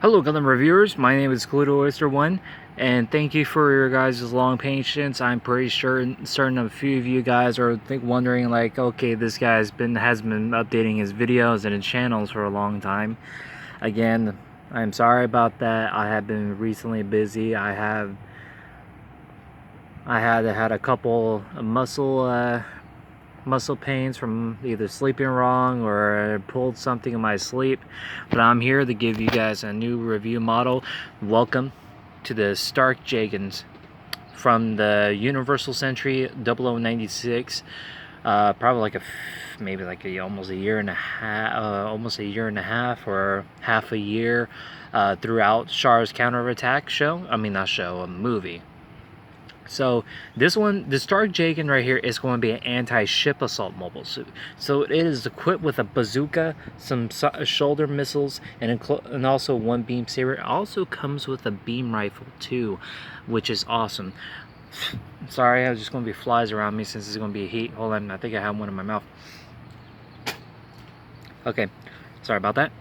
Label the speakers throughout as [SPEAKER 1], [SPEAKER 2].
[SPEAKER 1] Hello Gundam reviewers, my name is Cluedo Oyster One, and thank you for your guys' long patience. I'm pretty sure certain a few of you guys are wondering like, okay, this guy has been updating his videos and his channels for a long time. Again, I'm sorry about that. I have been recently busy. I had a couple of muscle pains from either sleeping wrong or pulled something in my sleep, but I'm here to give you guys a new review model. Welcome to the Stark Jegans from the Universal Century 0096. Probably like maybe like almost a year and a half or half a year throughout Char's counterattack show. I mean, not show, a movie. So this one, the Stark Jegan right here, is going to be an anti-ship assault mobile suit. So it is equipped with a bazooka, some shoulder missiles, and also one beam saber. It also comes with a beam rifle too, which is awesome. Sorry, there's just going to be flies around me since it's going to be heat. Hold on, I think I have one in my mouth. Okay, sorry about that.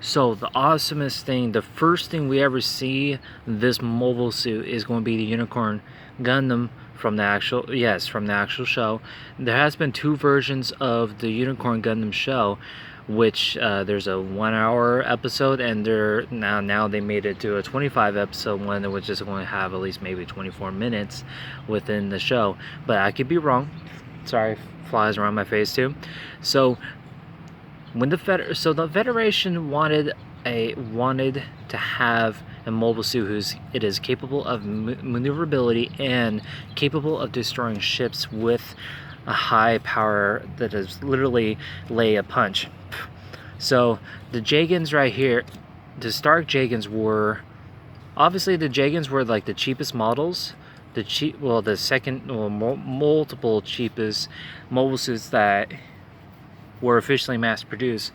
[SPEAKER 1] So the awesomest thing, the first thing we ever see this mobile suit is going to be the Unicorn Gundam from the actual show. There has been two versions of the Unicorn Gundam show, which there's a 1 hour episode, and now they made it to a 25 episode one, which is going to have at least maybe 24 minutes within the show. But I could be wrong. Sorry, flies around my face too. So when the Federation wanted to have a mobile suit it is capable of maneuverability and capable of destroying ships with a high power that is literally lay a punch. So the Jegans right here, the Stark Jegans were obviously like the cheapest models. Multiple cheapest mobile suits that were officially mass produced.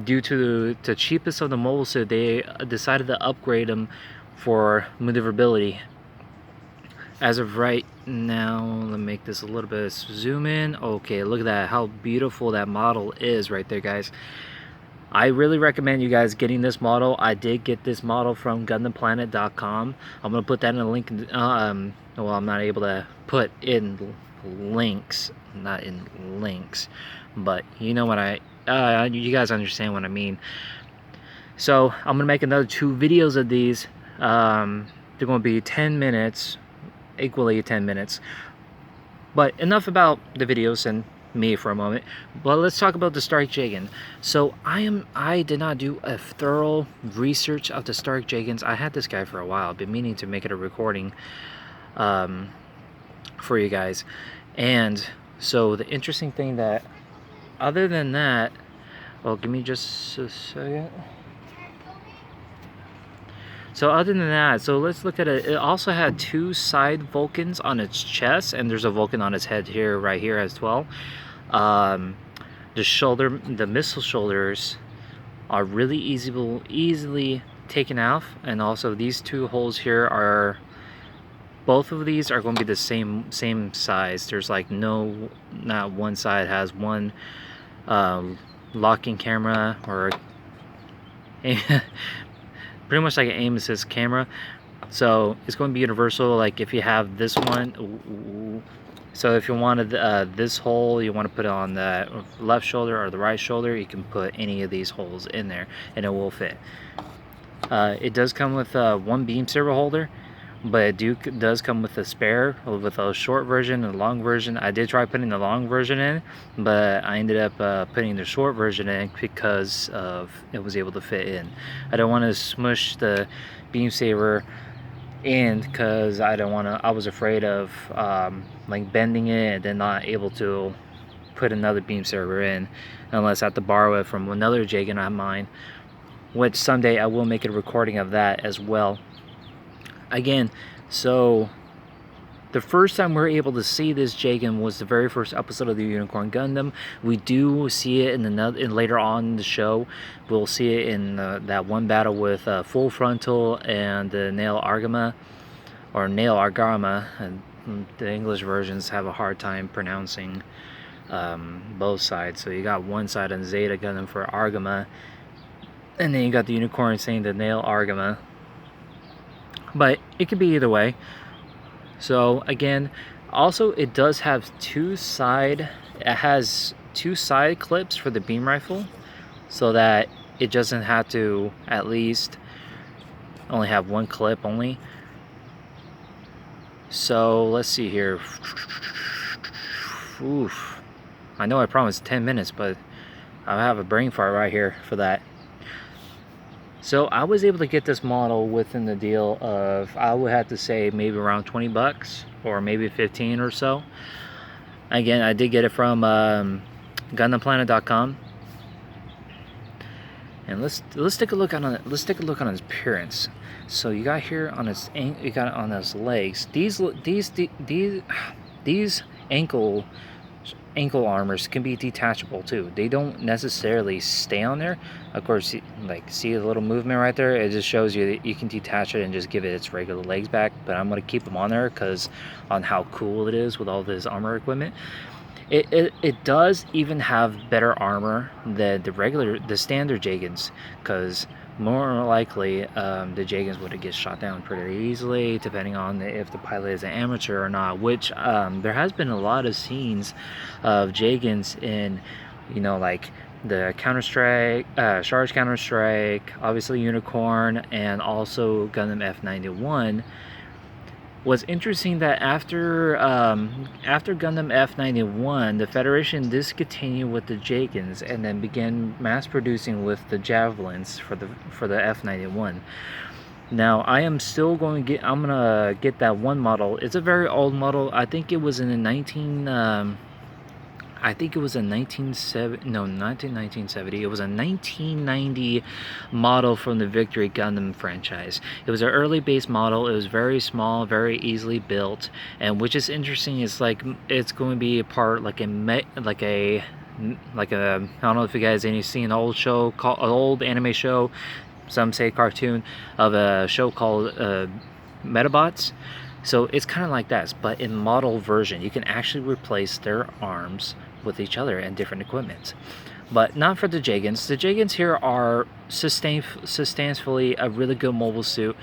[SPEAKER 1] Due to the cheapest of the mobile suit, they decided to upgrade them for maneuverability. As of right now, let me make this a little bit zoom in. Okay, look at that, how beautiful that model is right there, guys. I really recommend you guys getting this model. I did get this model from GundamPlanet.com. I'm gonna put that in a link. Well, I'm not able to put in links, but you know what you guys understand what I mean. So I'm gonna make another 2 videos of these. They're gonna be 10 minutes, equally 10 minutes. But enough about the videos and me for a moment. But let's talk about the Stark Jegan. So I did not do a thorough research of the Stark Jegans. I had this guy for a while. I've been meaning to make it a recording for you guys. And so the interesting thing that, other than that, well, give me just a second. So other than that, so let's look at it. It also had 2 side Vulcans on its chest, and there's a Vulcan on its head here, right here as well. The missile shoulders are really easily taken off, and also these 2 holes here are, both of these are going to be the same size. There's like not one side has one locking camera, or pretty much like an aim assist camera. So it's going to be universal. Like if you have this one, so if you wanted this hole, you want to put it on the left shoulder or the right shoulder, you can put any of these holes in there and it will fit. It does come with one beam saber holder, but it does come with a spare, with a short version and a long version. I did try putting the long version in, but I ended up putting the short version in because it was able to fit in. I don't want to smush the beam saber in because I was afraid of like bending it and then not able to put another beam saber in unless I have to borrow it from another Jegan of mine, which someday I will make a recording of that as well. Again, so the first time we were able to see this Jegan was the very first episode of the Unicorn Gundam. We do see it in later on in the show. We'll see it in that one battle with Full Frontal and the Nail Argama, and the English versions have a hard time pronouncing both sides. So you got one side on Zeta Gundam for Argama, And then you got the unicorn saying the nail Argama. But it could be either way. So again, also it does have it has two side clips for the beam rifle, so that it doesn't have to at least only have one clip only. So let's see here. Oof. I know I promised 10 minutes, but I have a brain fart right here for that. So I was able to get this model within the deal of, I would have to say, maybe around 20 bucks or maybe 15 or so. Again, I did get it from GundamPlanet.com. And let's take a look on it. Let's take a look on his appearance. So you got here on his legs. These ankle armors can be detachable too. They don't necessarily stay on there. Of course, like, see the little movement right there? It just shows you that you can detach it and just give it its regular legs back. But I'm gonna keep them on there because on how cool it is with all this armor equipment. It does even have better armor than the standard Jegans, because more likely the Jegans would get shot down pretty easily, depending on if the pilot is an amateur or not. Which there has been a lot of scenes of Jegans in, you know, like the Counter-Strike, Charge Counter-Strike, obviously Unicorn, and also Gundam F91. Was interesting that after Gundam F91, the Federation discontinued with the Jegans and then began mass producing with the Javelins for the F91. Now I'm gonna get that one model. It's a very old model. I think it was in the 1970. It was a 1990 model from the Victory Gundam franchise. It was an early base model. It was very small, very easily built, and which is interesting is like it's going to be a part like a I don't know if you guys any seen an old anime show, some say cartoon, of a show called Metabots. So it's kind of like that, but in model version. You can actually replace their arms with each other and different equipment. But not for the Jegans. The Jegans here are substantially a really good mobile suit.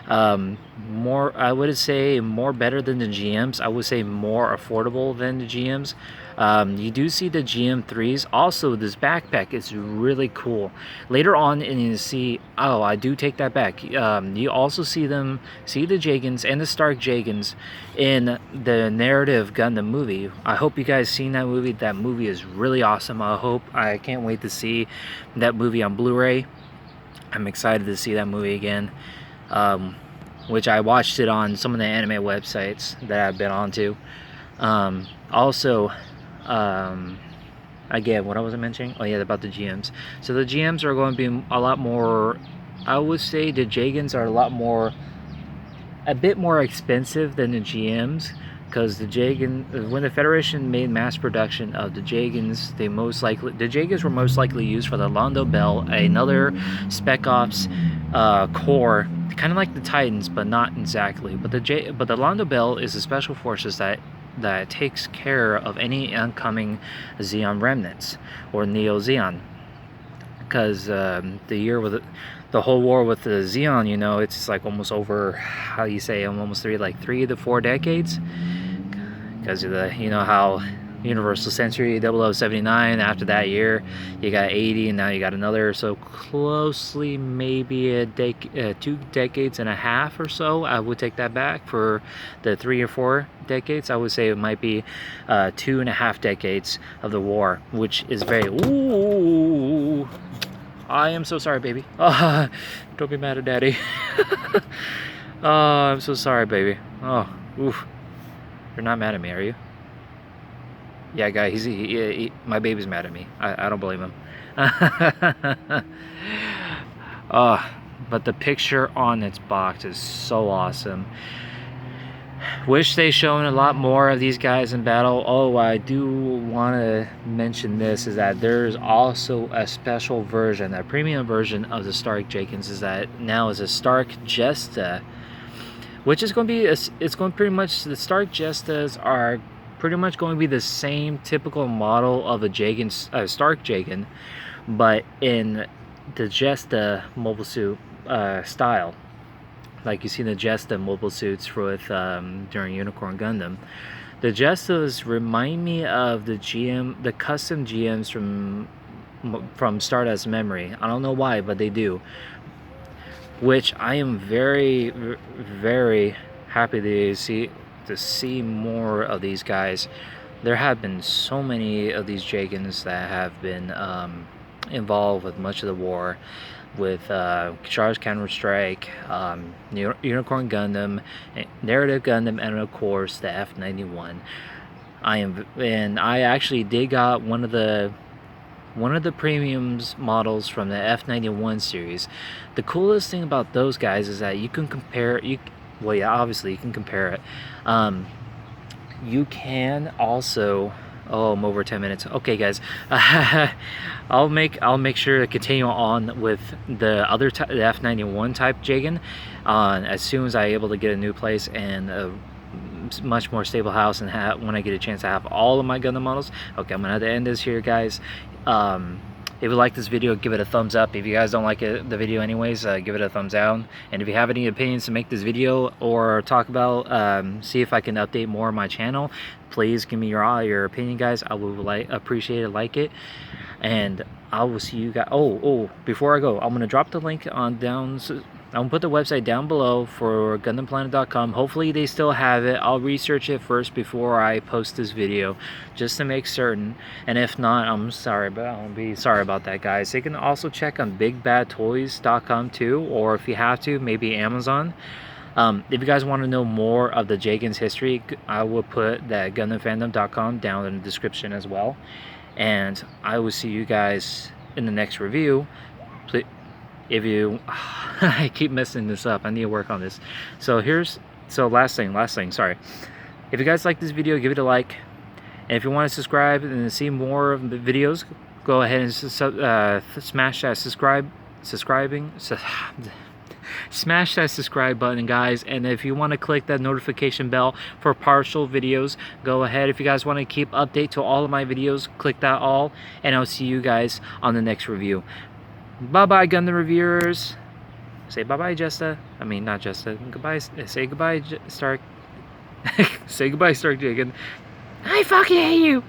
[SPEAKER 1] I would say more better than the GMs. I would say more affordable than the GMs. You do see the GM3s. Also, this backpack is really cool. Later on, and you see, oh, I do take that back. You also see the Jegans and the Stark Jegans in the narrative Gundam movie. I hope you guys seen that movie. That movie is really awesome. I can't wait to see that movie on Blu-ray. I'm excited to see that movie again. Which I watched it on some of the anime websites that I've been onto. Again, what I was mentioning? Oh yeah, about the GMs. So the GMs are going to be a lot more, I would say the Jegans are a bit more expensive than the GMs, because the when the Federation made mass production of the Jegans, the Jegans were most likely used for the Londo Bell, another Spec Ops corps, kind of like the Titans, but not exactly. But the Londo Bell is the special forces that takes care of any oncoming Zeon remnants or Neo Zeon, because the whole war with the Zeon, you know, it's like almost over, how you say, almost 3 to 4 decades, because of you know how Universal Century 0079, after that year you got 80, and now you got another, so closely maybe 2 decades and a half or so. I would take that back. For the 3 or 4 decades, I would say it might be 2.5 decades of the war, which is very, ooh, I am so sorry, baby. Don't be mad at daddy. Oh, I'm so sorry, baby. Oh, oof. You're not mad at me, are you? Yeah, guy, my baby's mad at me. I don't blame him. But the picture on its box is so awesome. Wish they shown a lot more of these guys in battle. Oh, I do want to mention this, is that there's also a special version, a premium version of the Stark Jegans, is that now is a Stark Jesta, which is going to be, it's going pretty much, the Stark Jestas are pretty much going to be the same typical model of a Stark Jegan, but in the Jesta mobile suit style. Like you see the Jesta mobile suits with during Unicorn Gundam. The Jestas remind me of the custom GMs from Stardust Memory. I don't know why, but they do. Which I am very, very happy to see more of these guys. There have been so many of these Jegans that have been involved with much of the war, with Char's Counter-Strike, Unicorn Gundam, Narrative Gundam, and of course the F91. I actually did got one of the premiums models from the F91 series. The coolest thing about those guys is that you can compare. Well, yeah, obviously you can compare it. You can also. Oh, I'm over 10 minutes. Okay, guys, I'll make sure to continue on with the the F91 type Jegan as soon as I'm able to get a new place and a much more stable house, and when I get a chance to have all of my Gundam models. Okay, I'm gonna have to end this here, guys. If you like this video, give it a thumbs up. If you guys don't like the video anyways, give it a thumbs down. And if you have any opinions to make this video or talk about, see if I can update more of my channel, please give me your opinion, guys. I would appreciate it, like it. And I will see you guys. Oh, before I go, I'm gonna drop the link on down. I'm gonna put the website down below for GundamPlanet.com. Hopefully they still have it. I'll research it first before I post this video, just to make certain. And if not, I'm sorry, but I'll be sorry about that, guys. You can also check on BigBadToys.com too, or if you have to, maybe Amazon. If you guys want to know more of the Jegan's history, I will put that GundamFandom.com down in the description as well. And I will see you guys in the next review. Please, if you I keep messing this up, I need to work on this. So last thing, sorry. If you guys like this video, give it a like. And if you want to subscribe and see more of the videos, go ahead and smash that smash that subscribe button, guys. And if you want to click that notification bell for partial videos, go ahead. If you guys want to keep update to all of my videos, click that all. And I'll see you guys on the next review. Bye-bye, Gundam reviewers. Say bye-bye, Jesta. I mean, not Jesta. Goodbye. Say goodbye, Stark. Say goodbye, Stark Jegan. I fucking hate you.